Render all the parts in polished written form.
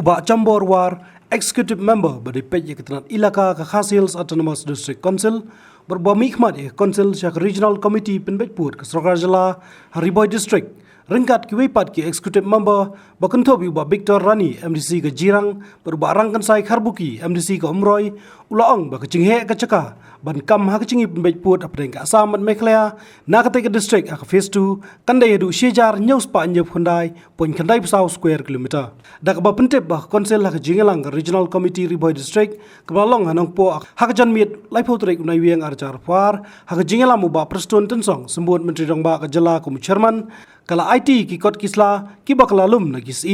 Ubah Chambor War, Executive Member Badipet Ketenat Ilaka Khasils Autonomous District Council, berbuah mikmat Council Syak Regional Committee Penbetput ke Srakarjala, Hariboy District, ringkat kiwipat ki Executive Member Bakentob ubah Victor Rani MDC ke Jirang, berubah Rangkan Sai Karbuki MDC ke Umroy, ulaang ba kecinghe ke Cekah, ban kam ha kecingi Penbetput apa deng Assam dan Meklaya, nak ke district ak phase 2, kandai edu syejar nyaus pa nyep khandai, poin khandai pesau square kilometer. Dak ba pentep bah Council ha kejingelang ke Regional Committee Riboy District, kebalong anong po ha kejan miet lai potrik unai wiang arcar war, ha kejingelang ubah Preston Tensong, sembut Menteri Dongba ke Jela Kumu Chairman, kala IT ki kot kisla ki bakalalum na kis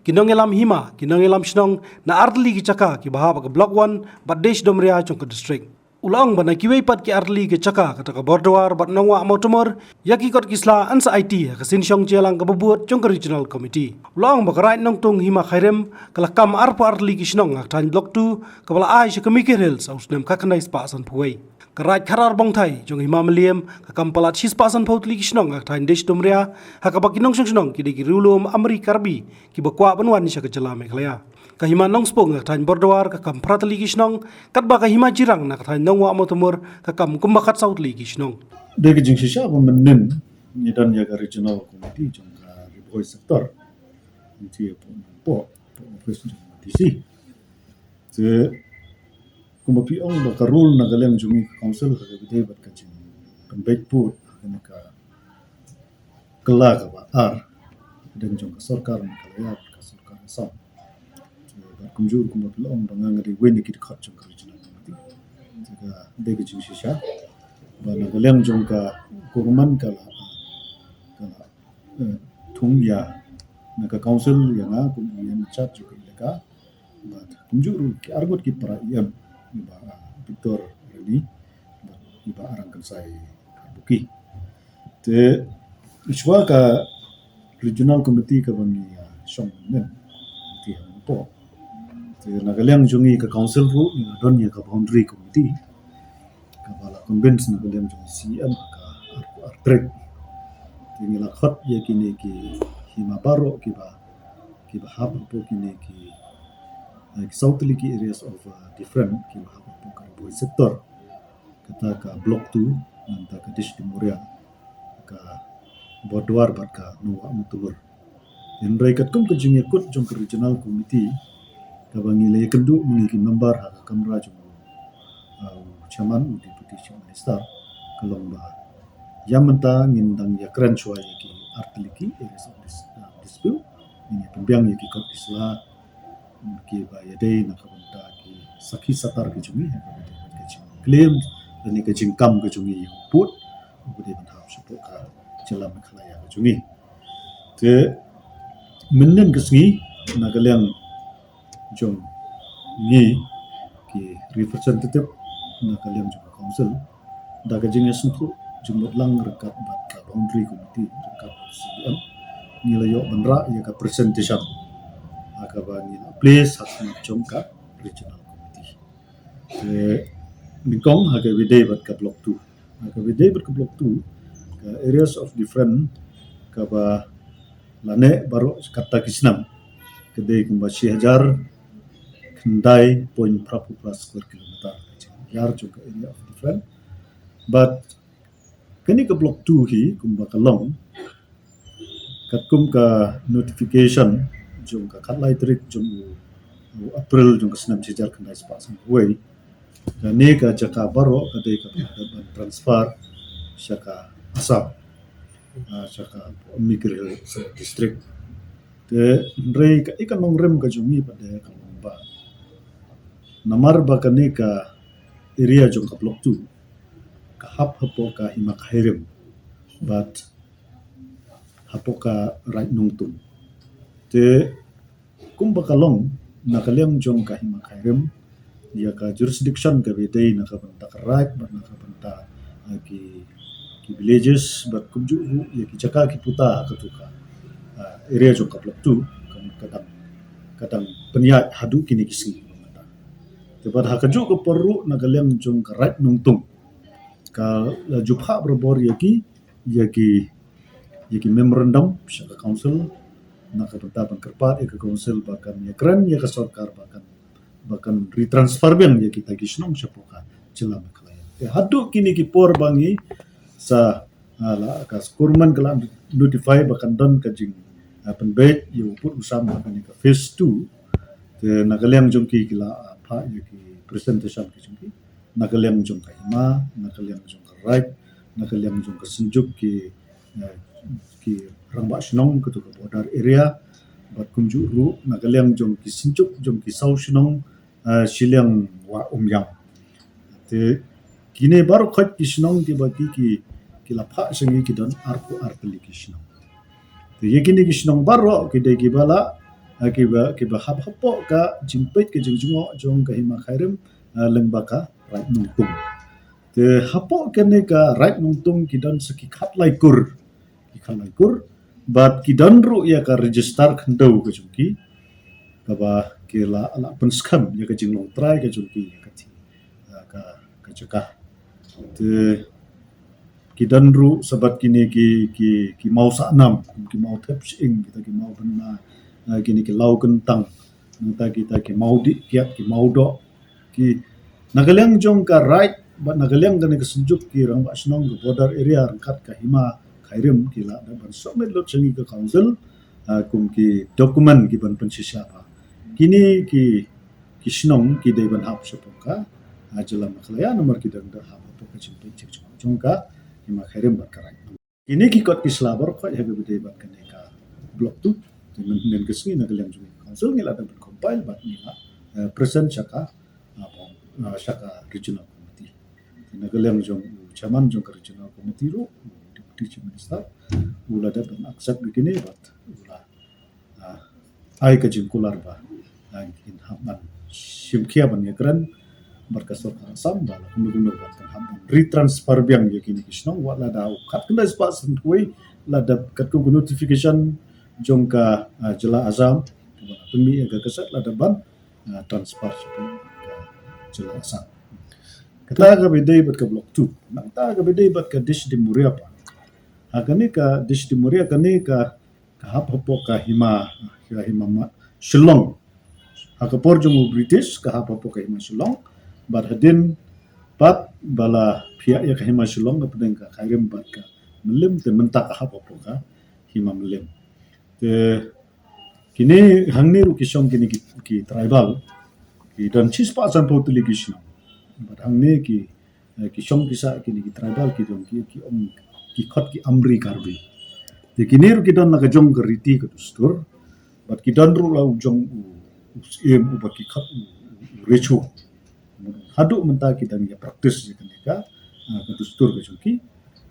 kinong elam hima kinong elam shnong na ardli ki chaka ki bahaba ke block 1 badesh domria chong ke district ulang bana ki weipat ki ardli ki chaka kata ka bordowar bat nongwa motomor ya ki kot kisla ansa IT ka sinshong jelang ke bebuat chong ke regional committee ulang bakarai nong tung hima khairem kala kam arpa ardli ki shnong ak tan block 2 kabala ai she kemikir hills aus nem kakanai spa san puai Kerai karar bong thai jong hima meliam kakam palat sispasan pautli kisnong ak tain desh domria hakabak kinong shnong ki deki rulum amri karbi ki bakwa banwan ni syaka jela Meklaya kahima nong spong ak tain bordowar kakam pratli kisnong katba kahima jirang nak tain nongwa motomor kakam kumbakat sautli kisnong deki jing shisha ba mennen ni dan ya regional committee jong ka riboy sector ni po office jong DC je kumapi ong baka rule na galang jungi council ka gede bat ka jing Penbetput kana ka kala ka ba dan jong ka sarkar na kalayat ka sarkar sa ba kumjur kumapi ong banga ngari weni kit khat jong ka regional committee jaga dege jing shisha ba na galang jong ka kurman kala thung ya na ka council ya nga kum yan chat jong ka ba kumjur ki argot ki para yam iba Victor Rani iba Rangkan Sai Karbuki te iswa ka regional committee ka bangi song men ti po te nagalang jungi ka council ru don ya ka boundary committee ka bala convince nagalang jungi CM ka artrek tingila khat ya kini ki hima baro ki ba hab po kini ki Southly ki areas of different ki Riboy sector kata ka block 2 nanta ka dish Timoria ka Bordowar bat ka nuwa mutubur yang raikat kum ka jingir kut jong regional committee ka bangile kendu mengi member ha kamra jong chairman deputy chief minister kalomba yamanta ngindang ya kran chwa ki artliki areas of dispute ini pembiang ki kot isla ki ba yadai na kabanta ki sakhi satar ki jungi ha ka claim dan ka jingkam ka jungi put bude ban hab support ka jela Meklaya ka jungi te mennen kesngi nagalang jong ni ki representative nagalang jong council daga jinga suntu jumot lang rekat bat ka boundary committee rekat CM nilayo banra ya ka presentation akabani place hasna chomka regional committee nikong haga vidai bat ka block 2 haga vidai bat ka block 2 ka areas of different ka ba lane baru kata kisnam kedai kumba 1000 khandai point prapu plus square kilometer yar juga area of different but kini ka block 2 hi kumba kalong katkum ka notification jong ka khatlai tarik jong April jong ka snam sijar khandai spasan way kani ka jaka baro kadai ka transfer syaka Assam syaka Mikir district te rei ka ikan nongrem ka jungi pada ka lomba namar ba kani ka area jong ka block 2 ka hap hapo ka himak hairem but hapo ka right nungtum te kumba kalong nakalyang jong ka hima kairem ya ka jurisdiction ka bedai nakabanta ka right ba nakabanta ki villages but kumju ya ki jaka ki puta katuka area jong ka block 2 kadang penyat hadu kini kisi tepat hakaju ko perlu nakalyang jong ka right nungtung ka jupha berbor yaki memorandum syaka council nakabenta ban kerpat ya ke council bahkan ya keren ya ke sarkar bahkan retransfer bang ya kita kisnong siapa jelam kelaya ya haduk kini kipor bangi sa ala kas kurman kala notify bahkan don kajing penbet ya uput usama kan ke phase 2 te nagaliang jongki kila apa ya ki presentation ki jongki nagaliang jong ka hima nagaliang jong ka right nagaliang jong ka senjuk ki rangba shnong ke tu ka border area bat kumju ru nagaliang jong ki senjuk jong ki sau shnong shiliang wa umyang te kine baru khat ki shnong ki ba ki la pha sengi ki don arku artli ki shnong te yekini ki shnong baru ki de ki bala ki ba hap hapo ka jimpet ke jingjungo jong ka hima khairim lembaka right nungtung te hapo kene ka right nungtung ki don saki khat lai kur ki khat lai kur bat ki don ru ya ka register khandau ka jungki ka ba ke la ala penskam ya ka jinglong try ka jungki ya ka ti ka cakah te ki don ru sabat kini ki mau sa nam ki mau thep sing kita ki mau bena kini ki lau kentang nta kita ki mau di kiat ki mau do ki nagaliang jong ka right ba nagaliang kan ka senjuk ki rang ba snong ka border area rangkat ka hima khairim ki la da ban somet lot sengi ka council kum ki dokumen ki ban pensisya pa kini ki snong ki dei ban hap sopoka jelam khlaya nomor ki dang da hap to ka chimpet jong ka hima khairim ba karai kini ki kot ki slabar kho ya be dei ban kan ka blok tu men kesini nagaliang jong council ngila da ban compile ba ngila present chaka Shaka Regional Committee. Nagaliang jong chairman jong regional committee ro deputy chief minister ula da ban accept begini bat ula ai ka jing kular ba in haban simkia ban yakran berkasar asam bala kumugum bat kan haban retransfer biang yakini kisnong wala da kat kena spas kuai la da kat ku notification jong ka jela azam pemi aga kasat la da ban transfer jela asam kata ka bedai bat ka block 2 nakta ka bedai bat ka dish di muria pa agani ka dish di muria kani ka hap hapo ka hima shillong akapor jong british ka hap hapo ka hima shillong bat hadin bat bala pia ya ka hima shillong ka pedeng ka khairim bat ka melim te mentak ka hap hapo ka hima melim te kini hangni ru kisong kini ki tribal ki dan chis pa san po tuli kisong but hangni ki shong kisa kini ki tribal ki dong ki khot ki amri karbi de kini ru ki don naga jong riti ka dustur but ki don ru la jong em u ba ki khot rechu hadu menta ki dan ya practice je kan ka dustur ka joki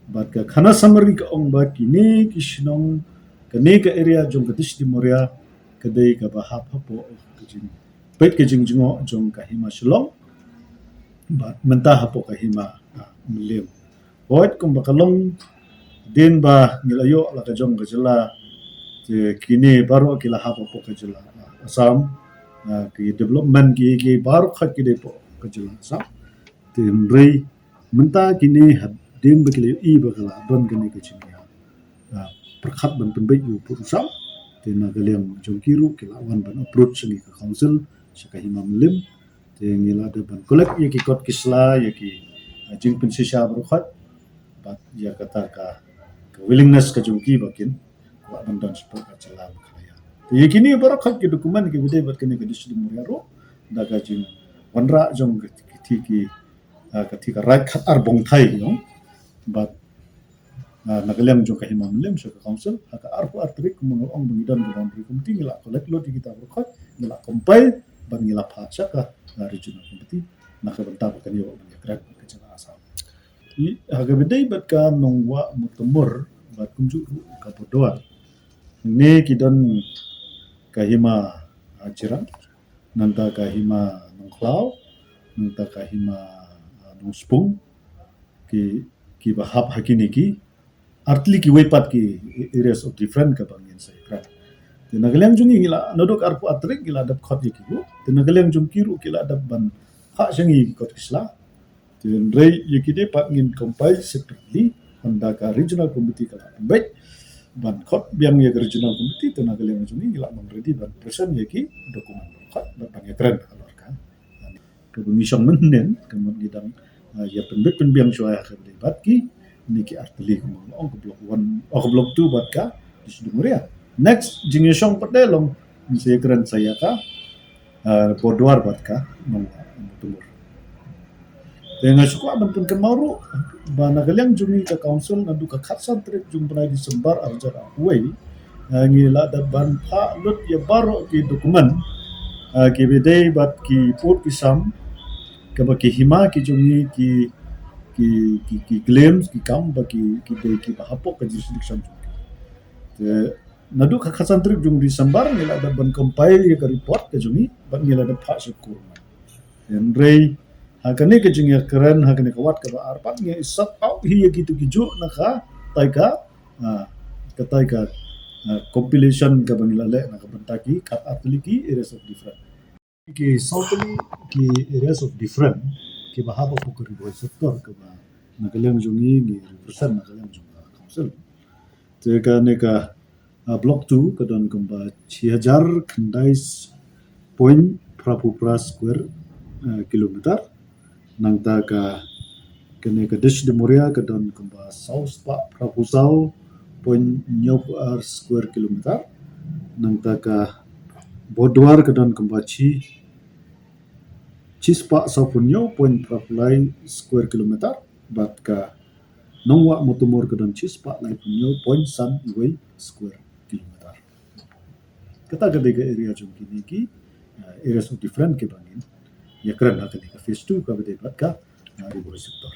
but ka khana samari ka ong ba kini ki shnong kani ka area jong ka dis di moria kadai ka ba hap hapo ka jing pet ka jing jingo jong ka hima shlong ba mentah hapo ka hima milim oit kum bakalong din ba nilayo la ka jong ka jela je kini baru kila hapo po ka jela asam ki development ki baru khat ki depo ka jela asam tin rei mentah kini din ba kila i ba kala don kini ka jing ya perkhat ban penbet yu pu usam tin nagaliang jong kiru kila wan ban approach ni ka council saka hima milim tin ngila de ban kolek ye ki kot kisla ye ki jing pensisya berkhat bat ya kata ka willingness ka jongki bakin wa ban don support ka celam kaya ye kini berkhat ki dokumen ki bide bat kini ka disu muria ro daga jing wanra jong ketika right khat ar bong thai no bat nagaliang jong ka hima milim saka council haka arku artrik mong ong bangidan ka boundary committee ngila kolek lo di kita berkhat ngila compile ban ngila pha saka regional committee nakabenta ka yo ban yakrak ka jala asam i haga bidai bat ka nongwa mutumur bat kumju ka podoa ne kidon ka hima ajira nanta ka hima nongklau nanta ka hima nongspung ki bahap hakini ki artli ki wepat ki areas of different ka bangin sai kra tinagaliang jungi ngila nodok arpu atrik ngila dap khot ki ku tinagaliang jung kiru kila dap ban ha sengi kot kisla tin rei yikide pat ngin compile separately honda ka regional committee ka baik ban khot biang ye regional committee to na kalian juni ila mang ready ban present ye ki dokumen khot ban ye keren alor ka ke misong menen kemun gidang ya penbet penbiang shoya ke bat ki ni ki arteli kumang ong ke blok 1 ke blok 2 bat ka di Sudumuria next jingyosong padelong bisa ye keren saya ka bodwar bat ka nong tumur dengan suku aman pun kemaru bana kalian jumi ke council nandu ke khatsan trip jumpa di sembar arjar away ngila da ban pa lut ya baro ki dokumen ki bidai bat ki put ki sam ke ba ki hima ki jumi ki claims ki kam ba ki de ki ba hapok ke jurisdiction nadu ke khatsan trip jum di sembar ngila da ban compile ya ke report ke jumi ban ngila da pa syukur en rei hakane ke jing ya keren hakane kawat ke ba arpat nge isap out hi ya gitu kiju naka taika taika compilation ke bangila le naka bantaki kat atliki areas of different ki southly ki areas of different ki bahaba ko ko ribo sector ke ba nakalem jungi ni represent nakalem junga council te ka ne ka block 2 ke don kamba 6000 khandais point prapupra square kilometer nang ta ka kene ka dish de moria ka don kamba south pa prapusau point nyop square kilometer nang ta ka bodwar ka don kamba chispa sapunyo point prapulai square kilometer bat ka nongwa motumor ka don chispa lai punyo point san iway square kilometer kata ka area jom kini ki areas of different ke bangin ya keren ka phase 2 ka bade bat ka ribo sector